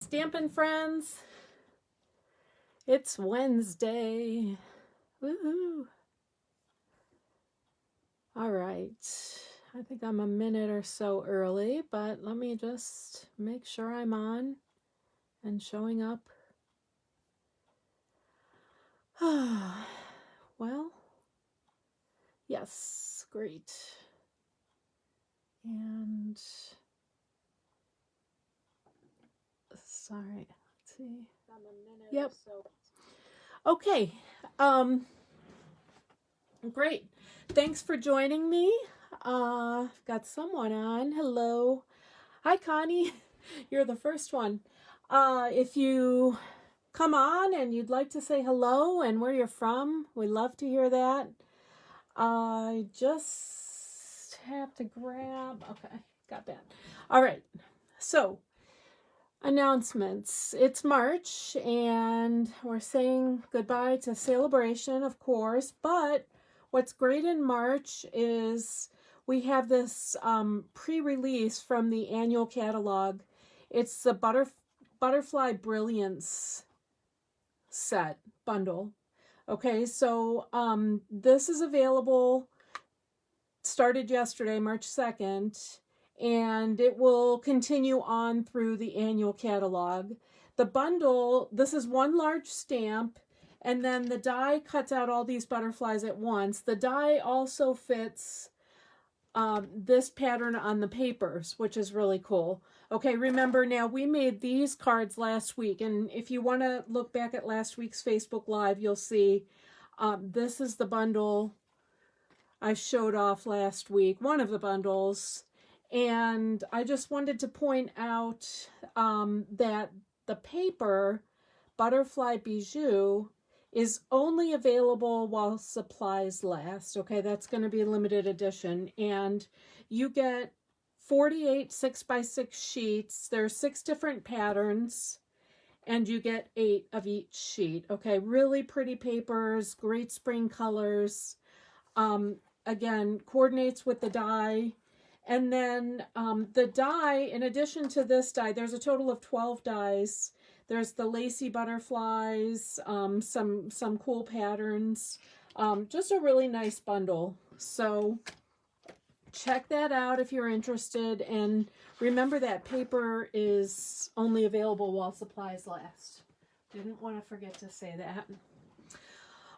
Stampin' Friends, it's Wednesday. Woohoo! All right, I think I'm a minute or so early, but let me just make sure I'm on and showing up. Well, yes, great. And sorry, let's see. I'm a minute yep. Or so. Okay. Great. Thanks for joining me. I've got someone on. Hello. Hi, Connie. You're the first one. If you come on and you'd like to say hello and where you're from, we love to hear that. I just have to grab, okay, got that. All right, so announcements. It's March and we're saying goodbye to Celebration, of course, but what's great in March is we have this pre-release from the annual catalog. It's the Butterfly Brilliance set bundle. Okay, so this is available, started yesterday, March 2nd, and it will continue on through the annual catalog. The bundle, this is one large stamp, and then the die cuts out all these butterflies at once. The die also fits this pattern on the papers, which is really cool. Okay, remember now we made these cards last week, and if you want to look back at last week's Facebook Live, you'll see this is the bundle I showed off last week, one of the bundles, and I just wanted to point out that the paper Butterfly Bijou is only available while supplies last. Okay, that's going to be a limited edition, and you get 48 6x6 sheets. There's 6 different patterns, and you get 8 of each sheet. Okay, really pretty papers, great spring colors. Again, coordinates with the die. And then the die, in addition to this die, there's a total of 12 dies. There's the lacy butterflies, some cool patterns, just a really nice bundle. So check that out if you're interested. And remember that paper is only available while supplies last. Didn't want to forget to say that.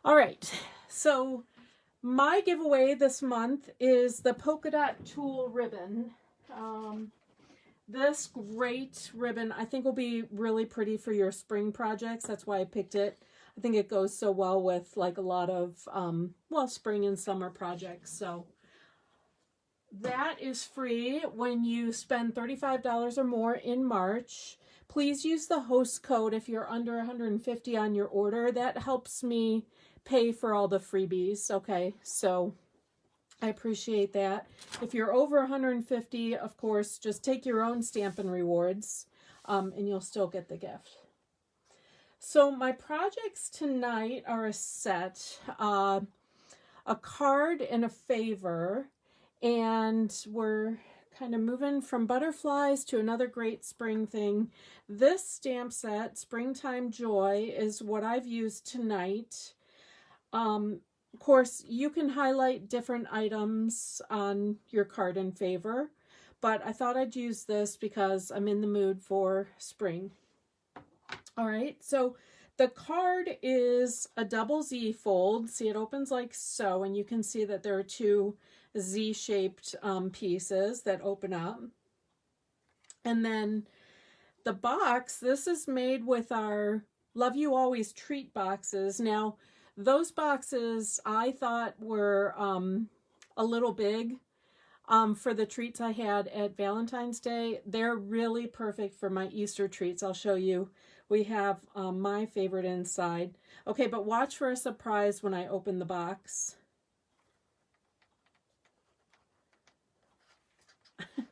All right, so my giveaway this month is the Polka Dot Tulle ribbon. This great ribbon I think will be really pretty for your spring projects. That's why I picked it. I think it goes so well with like a lot of, well, spring and summer projects. So that is free when you spend $35 or more in March. Please use the host code if you're under 150 on your order. That helps me pay for all the freebies. Okay, so I appreciate that. If you're over 150, of course, just take your own Stampin' Rewards and you'll still get the gift. So my projects tonight are a set, a card and a favor, and we're kind of moving from butterflies to another great spring thing. This stamp set, Springtime Joy, is what I've used tonight. Of course, you can highlight different items on your card in favor, but I thought I'd use this because I'm in the mood for spring. All right, so the card is a double Z fold. See, it opens like so, and you can see that there are 2 Z-shaped pieces that open up. And then the box, this is made with our Love You Always treat boxes. Now, those boxes I thought were a little big for the treats I had at Valentine's Day. They're really perfect for my Easter treats. I'll show you. We have my favorite inside. Okay, but watch for a surprise when I open the box.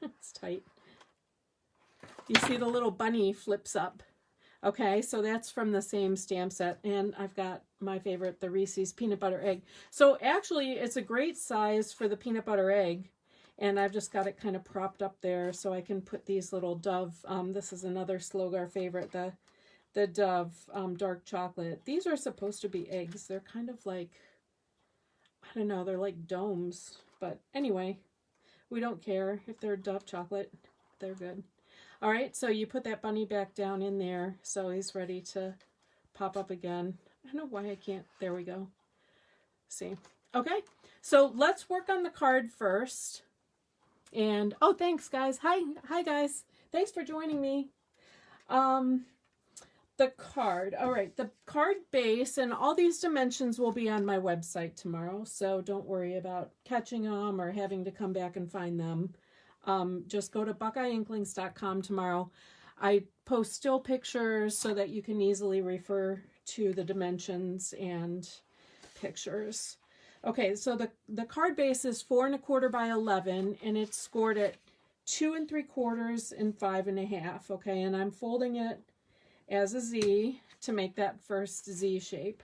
It's tight. You see the little bunny flips up. Okay, so that's from the same stamp set, and I've got my favorite, the Reese's Peanut Butter Egg. So actually, it's a great size for the peanut butter egg, And I've just got it kind of propped up there so I can put these little Dove, this is another Slogar favorite, the Dove dark chocolate. These are supposed to be eggs. They're kind of like, I don't know, they're like domes. But anyway, we don't care if they're Dove chocolate. They're good. All right, so you put that bunny back down in there so he's ready to pop up again. I don't know why I can't. There we go. See. Okay, so let's work on the card first. And, oh, thanks, guys. Hi, guys. Thanks for joining me. The card. All right, the card base and all these dimensions will be on my website tomorrow, so don't worry about catching them or having to come back and find them. Just go to BuckeyeInklings.com tomorrow. I post still pictures so that you can easily refer to the dimensions and pictures. Okay, so the card base is 4 1/4 by 11, and it's scored at 2 3/4 and 5 1/2. Okay, and I'm folding it as a Z to make that first Z shape.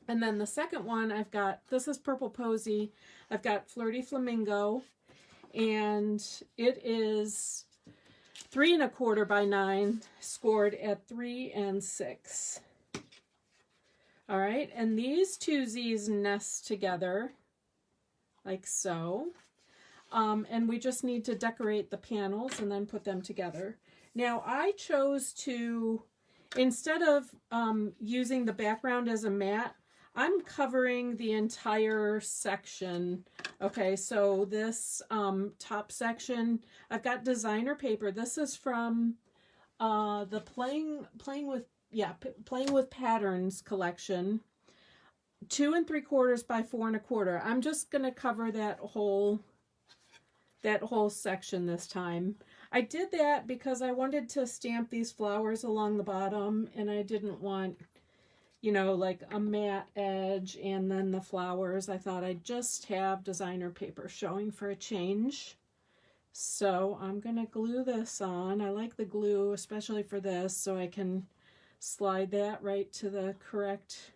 And then the second one I've got, this is Purple Posy. I've got Flirty Flamingo, and it is 3 1/4 by 9, scored at 3 and 6. All right, and these two Z's nest together like so. And we just need to decorate the panels and then put them together. Now I chose to, instead of using the background as a mat, I'm covering the entire section. Okay, so this top section, I've got designer paper. This is from the Playing with Patterns collection. 2 3/4 by 4 1/4. I'm just gonna cover that whole section this time. I did that because I wanted to stamp these flowers along the bottom, and I didn't want, you know, like a matte edge and then the flowers. I thought I'd just have designer paper showing for a change. So I'm gonna glue this on. I like the glue, especially for this, so I can slide that right to the correct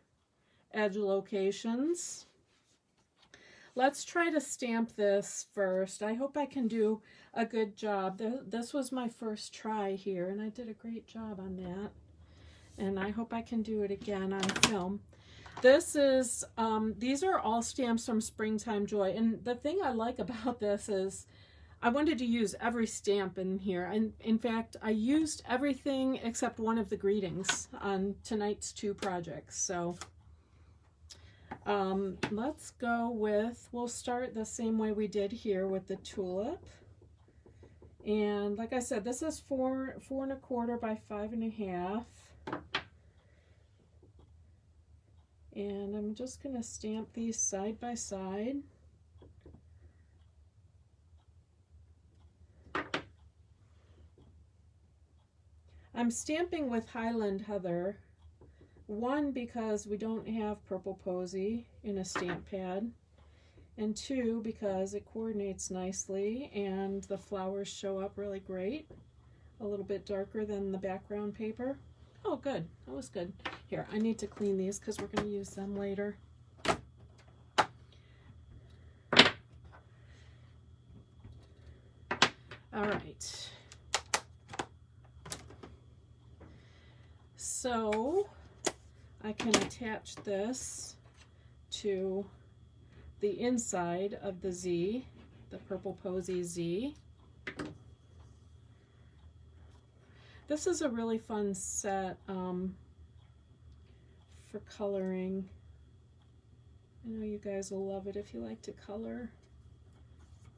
edge locations. Let's try to stamp this first. I hope I can do a good job. This was my first try here, and I did a great job on that. And I hope I can do it again on film. This is, these are all stamps from Springtime Joy. And the thing I like about this is I wanted to use every stamp in here. And in fact, I used everything except one of the greetings on tonight's 2 projects. So let's go with, we'll start the same way we did here with the tulip. And like I said, this is 4 1/4 by 5 1/2. And I'm just going to stamp these side by side. I'm stamping with Highland Heather. 1, because we don't have Purple Posy in a stamp pad, and 2, because it coordinates nicely and the flowers show up really great. A little bit darker than the background paper. Oh, good. That was good. Here, I need to clean these because we're going to use them later. All right. So I can attach this to the inside of the Z, the Purple Posy Z. This is a really fun set for coloring. I know you guys will love it if you like to color.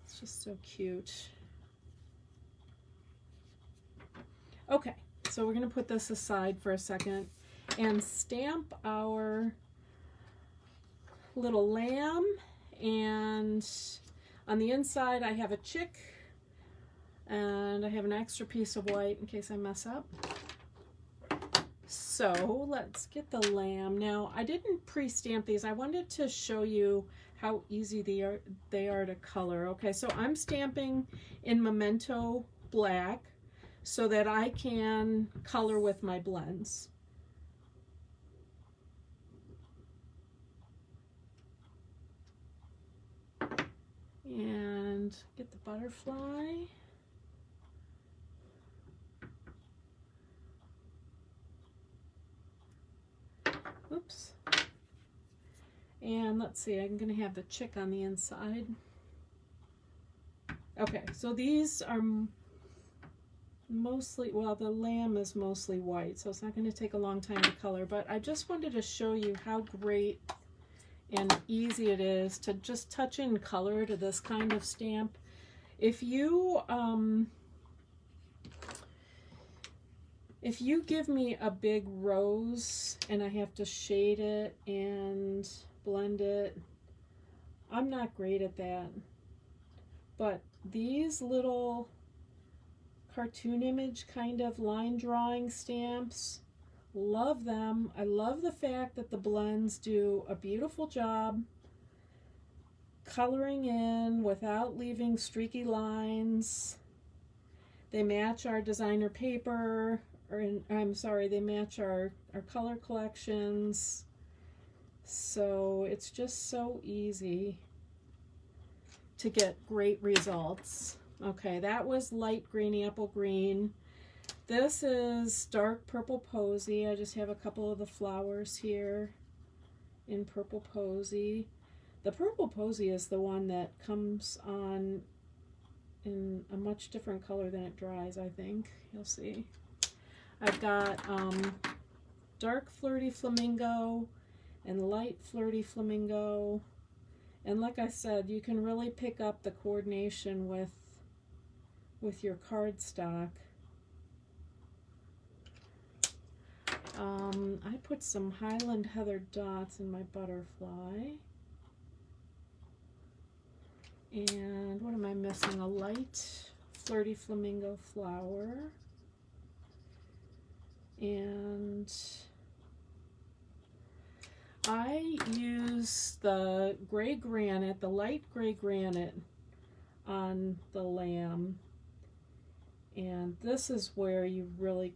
It's just so cute. Okay, so we're going to put this aside for a second and stamp our little lamb. And on the inside I have a chick, and I have an extra piece of white in case I mess up. So let's get the lamb. Now I didn't pre-stamp these. I wanted to show you how easy they are to color. Okay, so I'm stamping in Memento Black so that I can color with my blends. And get the butterfly. Oops. And let's see, I'm going to have the chick on the inside. Okay, so these are mostly, well, the lamb is mostly white, so it's not going to take a long time to color, but I just wanted to show you how great and easy it is to just touch in color to this kind of stamp. If you give me a big rose and I have to shade it and blend it, I'm not great at that. But these little cartoon image kind of line drawing stamps, love them. I love the fact that the blends do a beautiful job coloring in without leaving streaky lines. They match our designer paper, or I'm sorry, they match our color collections. So it's just so easy to get great results. Okay, that was light green apple green. This is dark purple posy. I just have a couple of the flowers here in purple posy. The purple posy is the one that comes on in a much different color than it dries, I think. You'll see. I've got dark flirty flamingo and light flirty flamingo. And like I said, you can really pick up the coordination with your cardstock. I put some Highland Heather dots in my butterfly. And what am I missing? A light flirty flamingo flower. And I use the gray granite, the light gray granite on the lamb. And this is where you really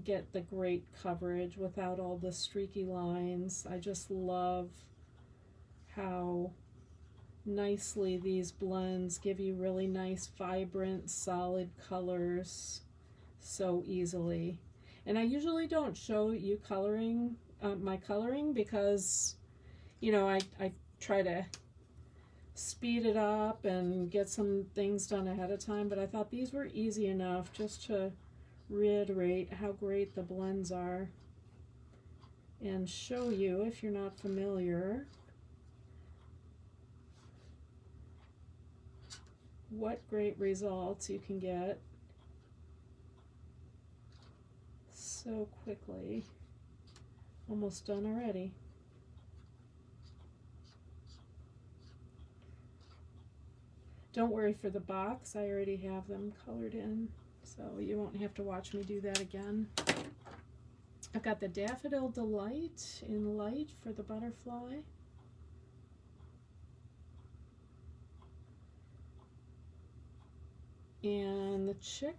get the great coverage without all the streaky lines. I just love how nicely these blends give you really nice, vibrant, solid colors so easily. And I usually don't show you coloring, my coloring, because, you know, I try to speed it up and get some things done ahead of time, but I thought these were easy enough just to reiterate how great the blends are and show you, if you're not familiar, what great results you can get so quickly. Almost done already. Don't worry for the box, I already have them colored in, so you won't have to watch me do that again. I've got the Daffodil Delight in light for the butterfly. And the chick.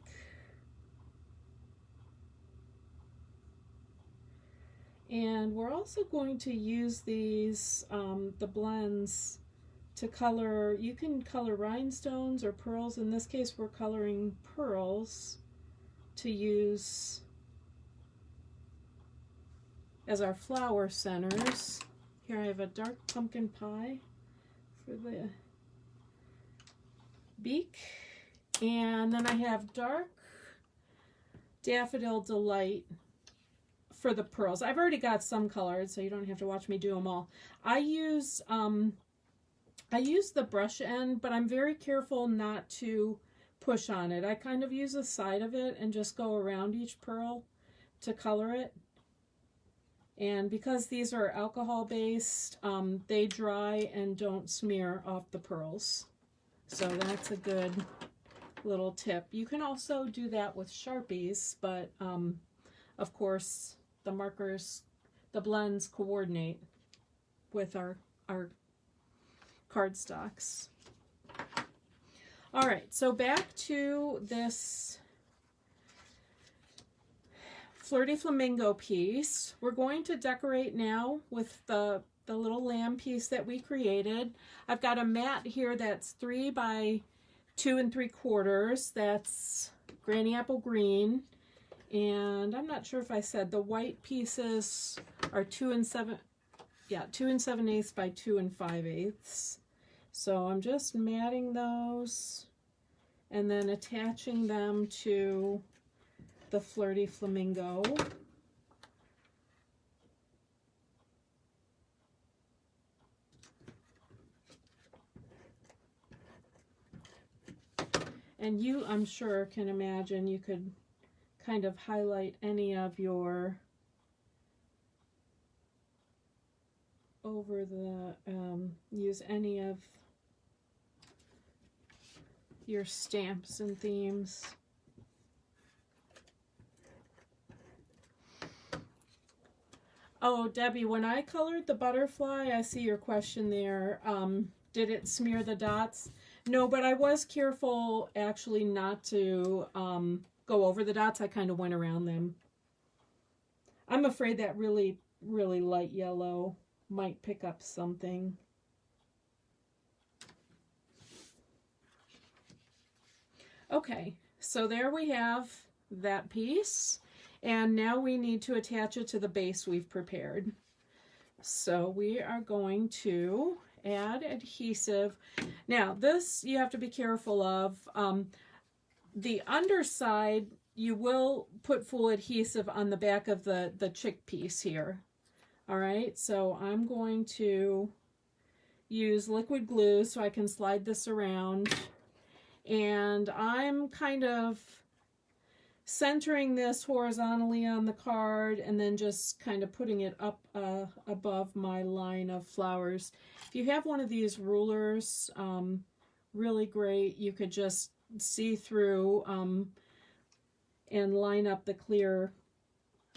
And we're also going to use these, the blends, to color. You can color rhinestones or pearls. In this case, we're coloring pearls to use as our flower centers. Here I have a dark pumpkin pie for the beak. And then I have dark Daffodil Delight for the pearls. I've already got some colored, so you don't have to watch me do them all. I use the brush end, but I'm very careful not to push on it. I kind of use the side of it and just go around each pearl to color it. And because these are alcohol based, they dry and don't smear off the pearls. So that's a good little tip. You can also do that with Sharpies, but of course the markers, the blends coordinate with our cardstocks. All right, so back to this Flirty Flamingo piece. We're going to decorate now with the the little lamb piece that we created. I've got a mat here that's 3 by 2 3/4. That's Granny Apple Green. And I'm not sure if I said the white pieces are 2 7/8 by 2 5/8. So I'm just matting those and then attaching them to the Flirty Flamingo. And you, I'm sure, can imagine you could kind of highlight any of your use any of your stamps and themes. Oh, Debbie, when I colored the butterfly, I see your question there. Did it smear the dots? No, but I was careful actually not to go over the dots. I kind of went around them. I'm afraid that really, really light yellow might pick up something. Okay, so there we have that piece. And now we need to attach it to the base we've prepared. So we are going to add adhesive. Now this you have to be careful of. The underside, you will put full adhesive on the back of the chick piece here. All right, so I'm going to use liquid glue so I can slide this around. And I'm kind of centering this horizontally on the card and then just kind of putting it up above my line of flowers. If you have one of these rulers, really great. You could just see through and line up the clear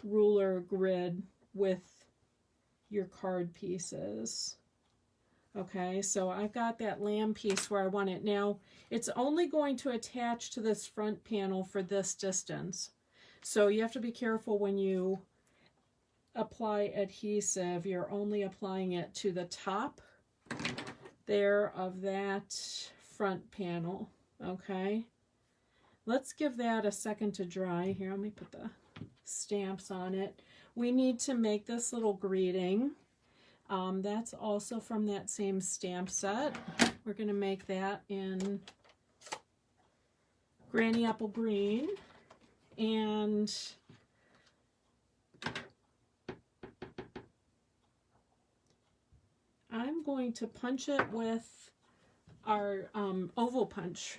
ruler grid with your card pieces. Okay, so I've got that lamb piece where I want it. Now, it's only going to attach to this front panel for this distance. So you have to be careful when you apply adhesive. You're only applying it to the top there of that front panel. Okay, let's give that a second to dry. Here, let me put the stamps on it. We need to make this little greeting. That's also from that same stamp set. We're going to make that in Granny Apple Green. And I'm going to punch it with our oval punch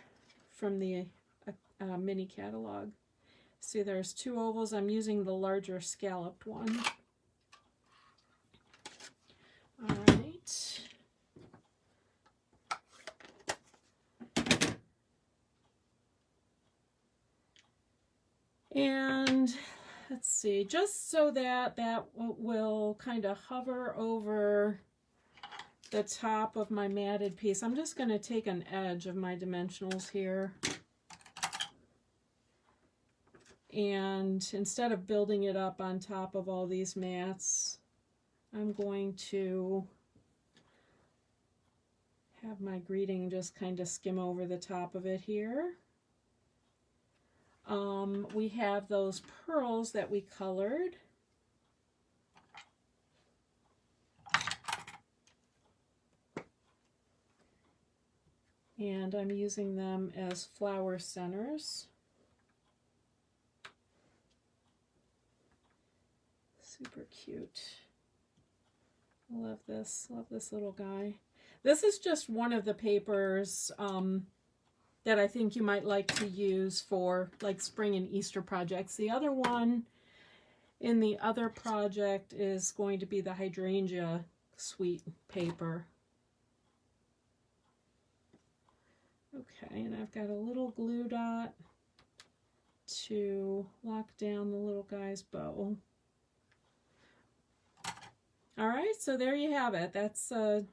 from the mini catalog. See, there's 2 ovals. I'm using the larger scalloped one. All right. And let's see, just so that will kind of hover over the top of my matted piece, I'm just going to take an edge of my dimensionals here. And instead of building it up on top of all these mats, I'm going to have my greeting just kind of skim over the top of it here. We have those pearls that we colored. And I'm using them as flower centers. Super cute. Love this little guy. This is just one of the papers that I think you might like to use for like spring and Easter projects. The other one in the other project is going to be the hydrangea sweet paper. Okay, and I've got a little glue dot to lock down the little guy's bow. All right, so there you have it. That's a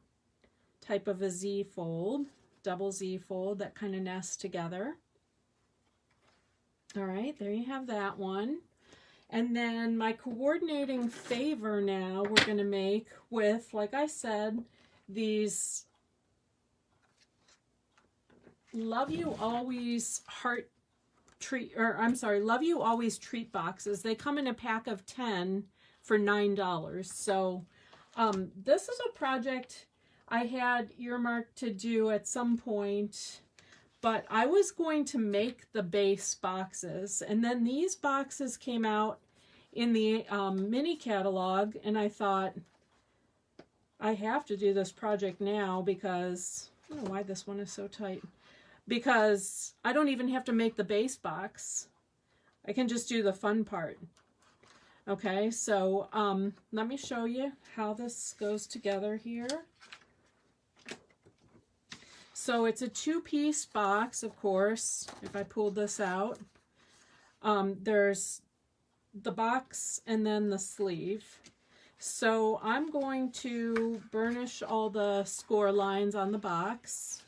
type of a Z fold, double Z fold that kind of nests together. All right, there you have that one. And then my coordinating favor now we're going to make with, like I said, these Love You Always heart treat, or I'm sorry, Love You Always treat boxes. They come in a pack of 10 for $9. So this is a project I had earmarked to do at some point, but I was going to make the base boxes, and then these boxes came out in the mini catalog, and I thought I have to do this project now because I don't know why this one is so tight, because I don't even have to make the base box. I can just do the fun part. Okay, so let me show you how this goes together here. So it's a two-piece box, of course, if I pulled this out. There's the box and then the sleeve. So I'm going to burnish all the score lines on the box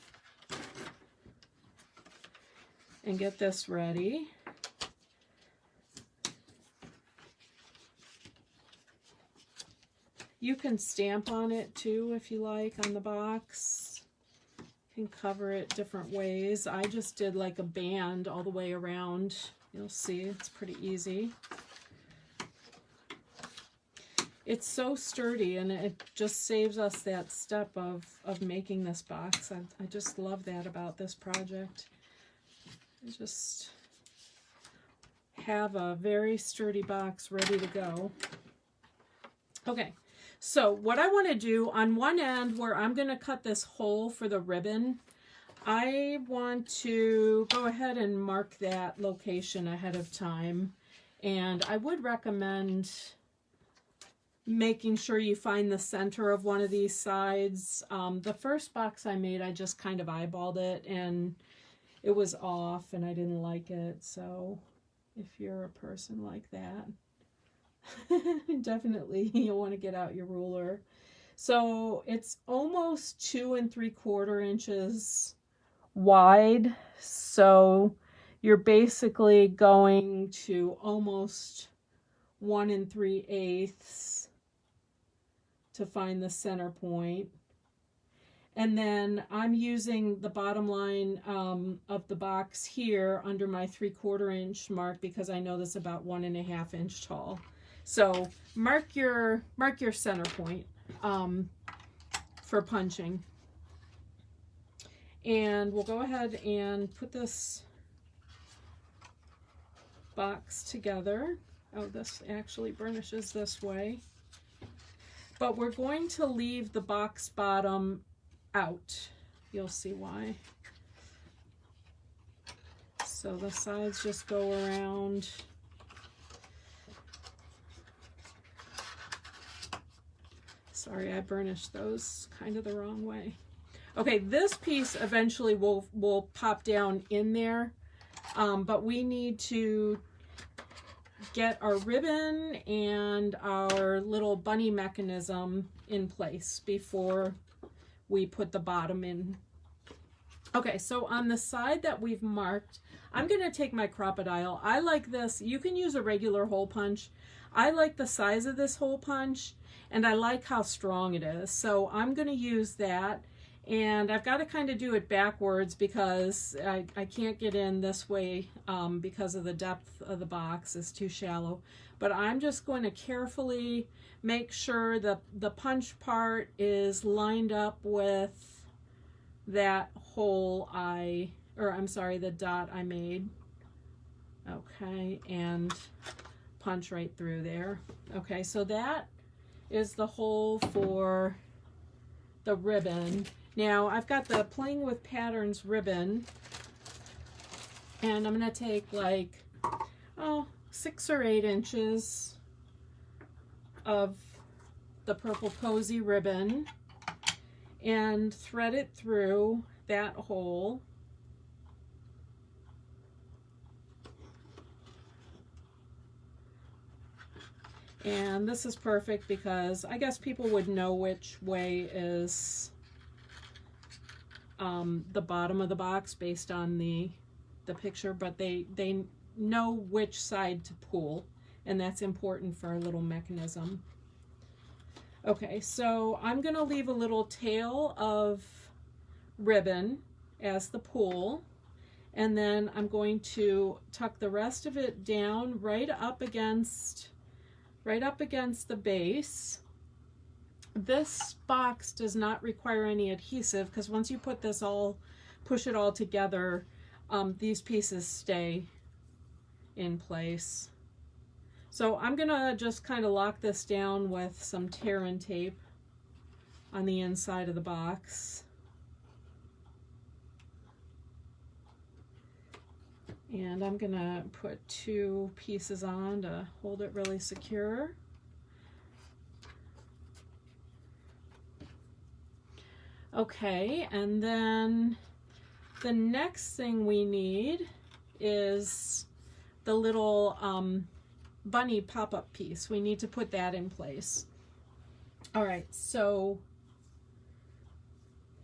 and get this ready. You can stamp on it too if you like on the box. You can cover it different ways. I just did like a band all the way around. You'll see it's pretty easy. It's so sturdy, and it just saves us that step of making this box. I just love that about this project. I just have a very sturdy box ready to go. Okay, so what I want to do on one end where I'm going to cut this hole for the ribbon, I want to go ahead and mark that location ahead of time. And I would recommend making sure you find the center of one of these sides. The first box I made, I just kind of eyeballed it and it was off and I didn't like it. So if you're a person like that, definitely you'll want to get out your ruler. So it's almost 2 3/4 inches wide. So you're basically going to almost 1 3/8 to find the center point. And then I'm using the bottom line of the box here under my 3/4 inch mark because I know this is about 1 1/2 inch tall. So mark your center point for punching. And we'll go ahead and put this box together. Oh, this actually burnishes this way. But we're going to leave the box bottom out. You'll see why. So the sides just go around. Sorry, I burnished those kind of the wrong way. Okay, this piece eventually will pop down in there, but we need to get our ribbon and our little bunny mechanism in place before we put the bottom in. Okay, so on the side that we've marked, I'm going to take my Crop-A-Dile. I like this. You can use a regular hole punch. I like the size of this hole punch, and I like how strong it is. So I'm going to use that. And I've got to kind of do it backwards because I can't get in this way because of the depth of the box is too shallow. But I'm just going to carefully make sure that the punch part is lined up with that hole the dot I made. Okay, and punch right through there. Okay, so that is the hole for the ribbon. Now I've got the Playing with Patterns ribbon, and I'm going to take like 6 or 8 inches of the Purple Cozy ribbon and thread it through that hole. And this is perfect because I guess people would know which way is the bottom of the box based on the picture, but they know which side to pull and that's important for our little mechanism. Okay, so I'm going to leave a little tail of ribbon as the pull, and then I'm going to tuck the rest of it down right up against the base. This box does not require any adhesive because once you push it all together, these pieces stay in place. So I'm gonna just kind of lock this down with some tear and tape on the inside of the box. And I'm gonna put 2 pieces on to hold it really secure. Okay, and then the next thing we need is the little bunny pop-up piece. We need to put that in place. All right, so,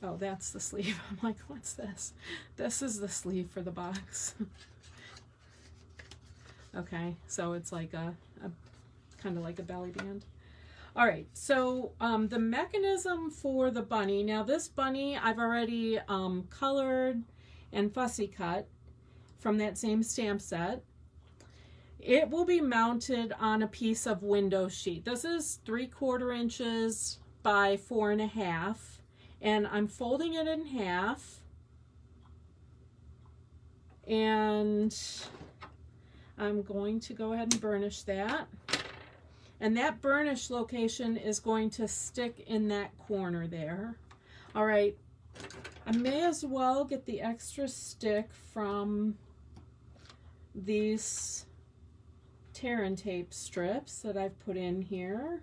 oh, that's the sleeve. I'm like, what's this? This is the sleeve for the box. Okay, so it's like a kind of like a belly band. All right, so the mechanism for the bunny, now this bunny I've already colored and fussy cut from that same stamp set. It will be mounted on a piece of window sheet. This is 3/4 inches by 4.5, and I'm folding it in half, and I'm going to go ahead and burnish that. And that burnish location is going to stick in that corner there. All right, I may as well get the extra stick from these tear and tape strips that I've put in here.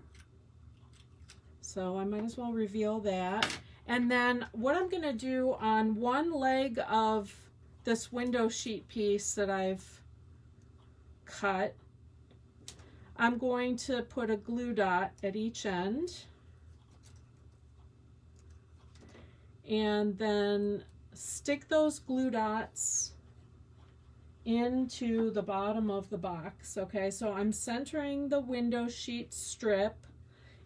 So I might as well reveal that. And then what I'm gonna do on one leg of this window sheet piece that I've cut, I'm going to put a glue dot at each end and then stick those glue dots into the bottom of the box. Okay, so I'm centering the window sheet strip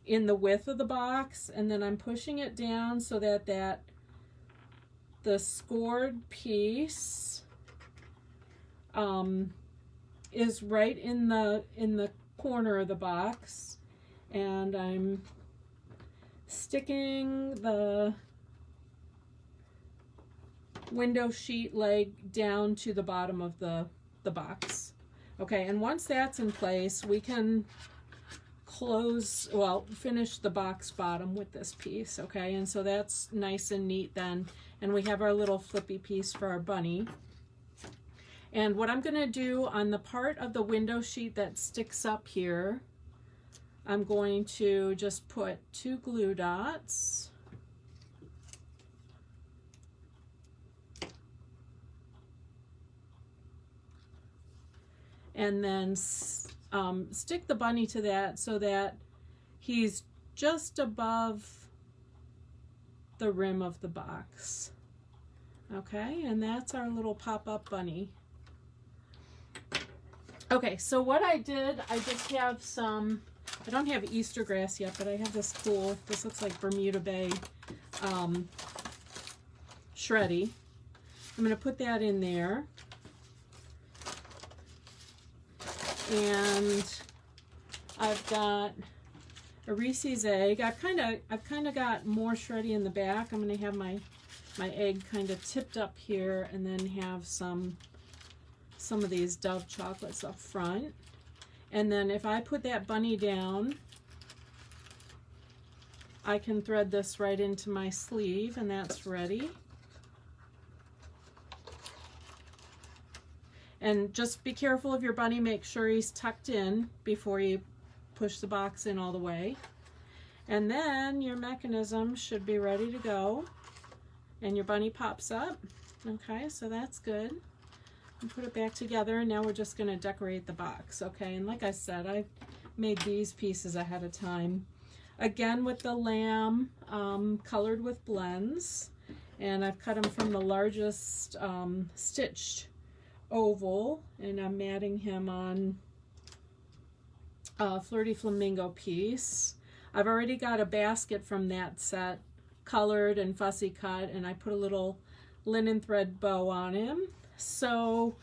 in the width of the box, and then I'm pushing it down so that the scored piece is right in the corner of the box, and I'm sticking the window sheet leg down to the bottom of the box. Okay, and once that's in place, we can finish the box bottom with this piece. Okay, and so that's nice and neat then, and we have our little flippy piece for our bunny. And what I'm going to do on the part of the window sheet that sticks up here, I'm going to just put 2 glue dots. And then stick the bunny to that so that he's just above the rim of the box. Okay, and that's our little pop-up bunny. Okay, so what I did, I just have some, I don't have Easter grass yet, but I have this cool, this looks like Bermuda Bay shreddy. I'm going to put that in there. And I've got a Reese's egg. I've kind of got more shreddy in the back. I'm going to have my egg kind of tipped up here, and then have some of these Dove chocolates up front. And then if I put that bunny down, I can thread this right into my sleeve, and that's ready. And just be careful of your bunny. Make sure he's tucked in before you push the box in all the way. And then your mechanism should be ready to go. And your bunny pops up. Okay, so that's good. And put it back together, and now we're just going to decorate the box. Okay, and like I said, I made these pieces ahead of time. Again with the lamb, colored with blends. And I've cut them from the largest stitched oval, and I'm matting him on Flirty Flamingo piece. I've already got a basket from that set, colored and fussy cut, and I put a little linen thread bow on him. So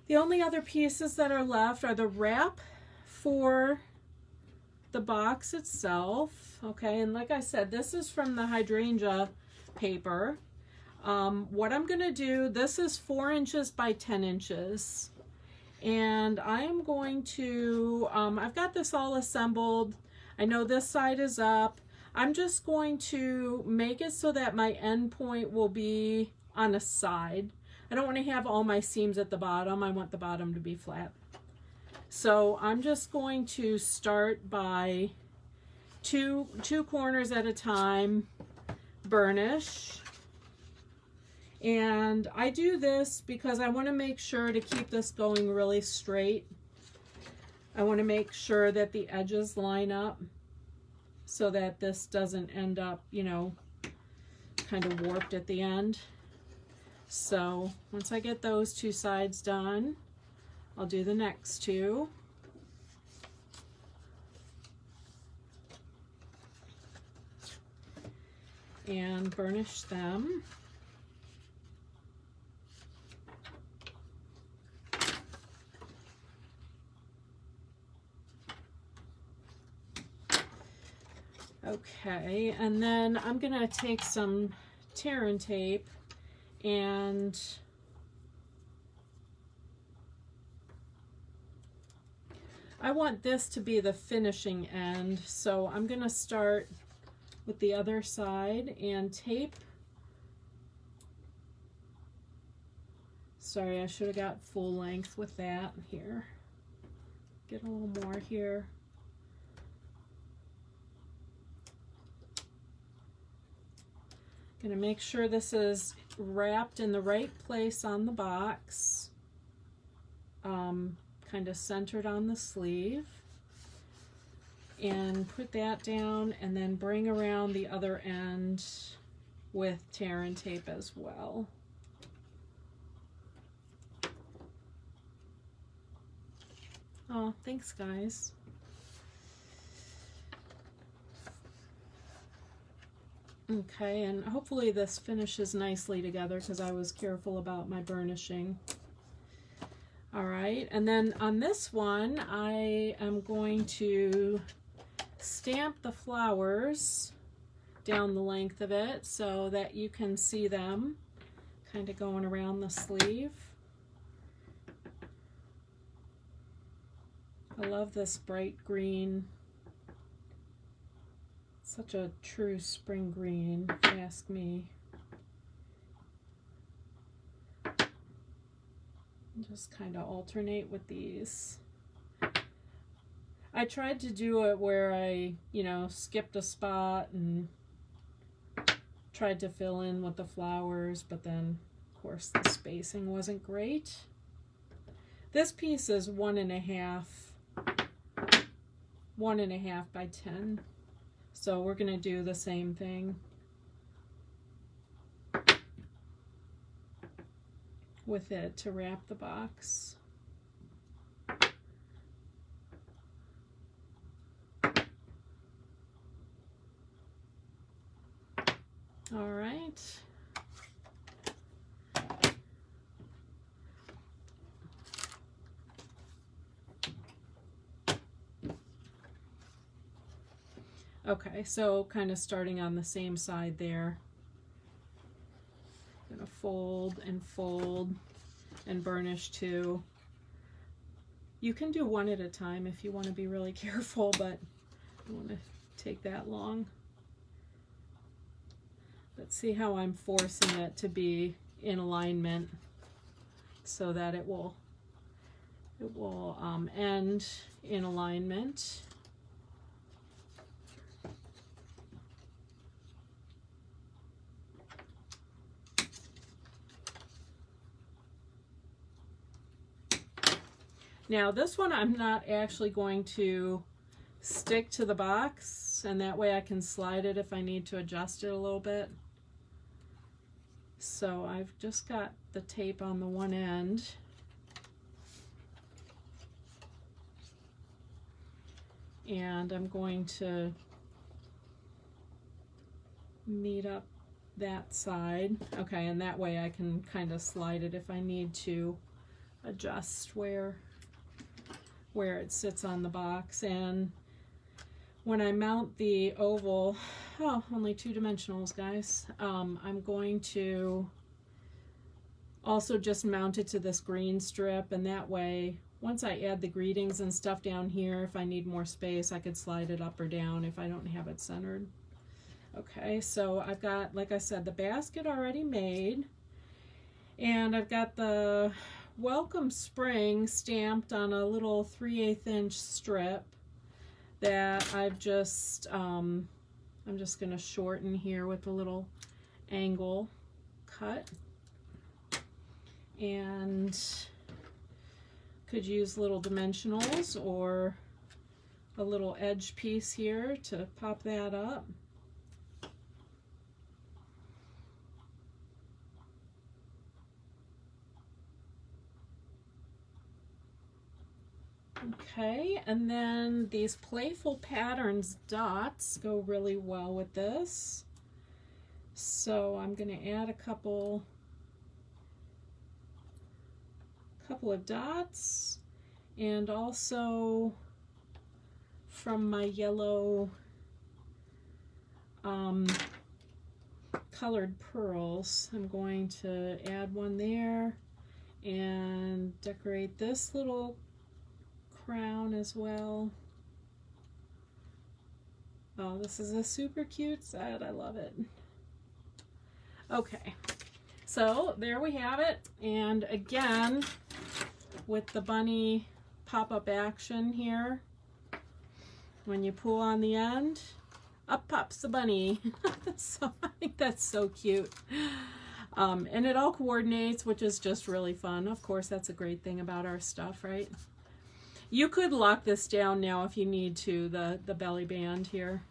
the only other pieces that are left are the wrap for the box itself. Okay, and like I said, this is from the hydrangea paper. What I'm gonna do, this is 4 inches by 10 inches. And I am going to, I've got this all assembled. I know this side is up. I'm just going to make it so that my end point will be on a side. I don't want to have all my seams at the bottom. I want the bottom to be flat. So I'm just going to start by two corners at a time, burnish. And I do this because I want to make sure to keep this going really straight. I want to make sure that the edges line up so that this doesn't end up, you know, kind of warped at the end. So once I get those 2 sides done, I'll do the next 2. And burnish them. Okay, and then I'm gonna take some tear and tape, and I want this to be the finishing end, so I'm gonna start with the other side and tape. Sorry, I should have got full length with that. Here, get a little more here. Gonna make sure this is wrapped in the right place on the box, kind of centered on the sleeve, and put that down, and then bring around the other end with tear and tape as well. Oh, thanks guys. Okay, and hopefully this finishes nicely together because I was careful about my burnishing. All right, and then on this one, I am going to stamp the flowers down the length of it so that you can see them kind of going around the sleeve. I love this bright green. Such a true spring green, if you ask me. Just kind of alternate with these. I tried to do it where I, you know, skipped a spot and tried to fill in with the flowers, but then, of course, the spacing wasn't great. This piece is 1.5 by 10. So we're going to do the same thing with it to wrap the box. All right. Okay, so kind of starting on the same side there. I'm gonna fold and burnish 2. You can do 1 at a time if you want to be really careful, but I don't want to take that long. But see how I'm forcing it to be in alignment so that it will end in alignment. Now this one I'm not actually going to stick to the box, and that way I can slide it if I need to adjust it a little bit. So I've just got the tape on the one end. and I'm going to meet up that side. Okay, and that way I can kind of slide it if I need to adjust where it sits on the box. And when I mount the oval, oh, only 2 dimensionals, guys, I'm going to also just mount it to this green strip, and that way once I add the greetings and stuff down here, if I need more space, I could slide it up or down if I don't have it centered. Okay, so I've got, like I said, the basket already made, and I've got the welcome spring stamped on a little 3/8 inch strip that I've just, I'm just going to shorten here with a little angle cut, and could use little dimensionals or a little edge piece here to pop that up. Okay, and then these Playful Patterns dots go really well with this. So I'm going to add a couple of dots, and also from my yellow colored pearls, I'm going to add one there and decorate this little crown as well. Oh, this is a super cute set. I love it. Okay, so there we have it. And again, with the bunny pop-up action here, when you pull on the end, up pops the bunny. So I think that's so cute. And it all coordinates, which is just really fun. Of course, that's a great thing about our stuff, right? You could lock this down now if you need to, the belly band here.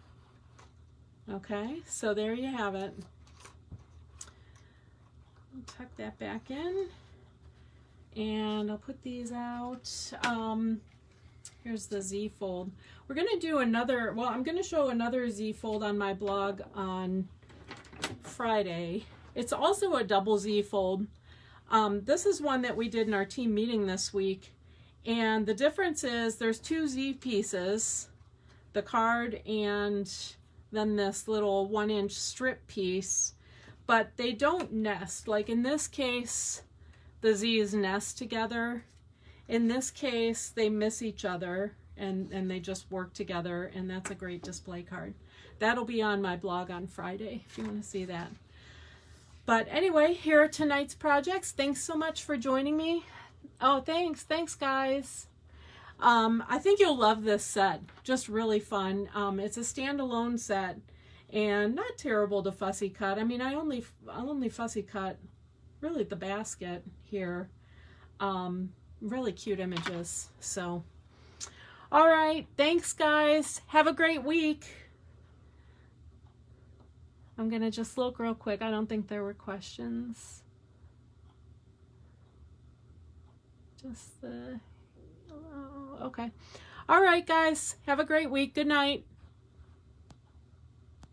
Okay, so there you have it. I'll tuck that back in, and I'll put these out. Here's the Z fold. We're going to do another, well, I'm going to show another Z fold on my blog on Friday. It's also a double Z fold. This is one that we did in our team meeting this week. And the difference is there's 2 Z pieces, the card and then this little 1-inch strip piece, but they don't nest. Like in this case, the Z's nest together. In this case, they miss each other and they just work together, and that's a great display card. That'll be on my blog on Friday if you want to see that. But anyway, here are tonight's projects. Thanks so much for joining me. Oh, thanks guys. I think you'll love this set. Just really fun. It's a standalone set and not terrible to fussy cut. I mean, I only fussy cut really the basket here. Really cute images. So, all right. Thanks, guys. Have a great week. I'm going to just look real quick. I don't think there were questions. Just the, okay. All right, guys. Have a great week. Good night.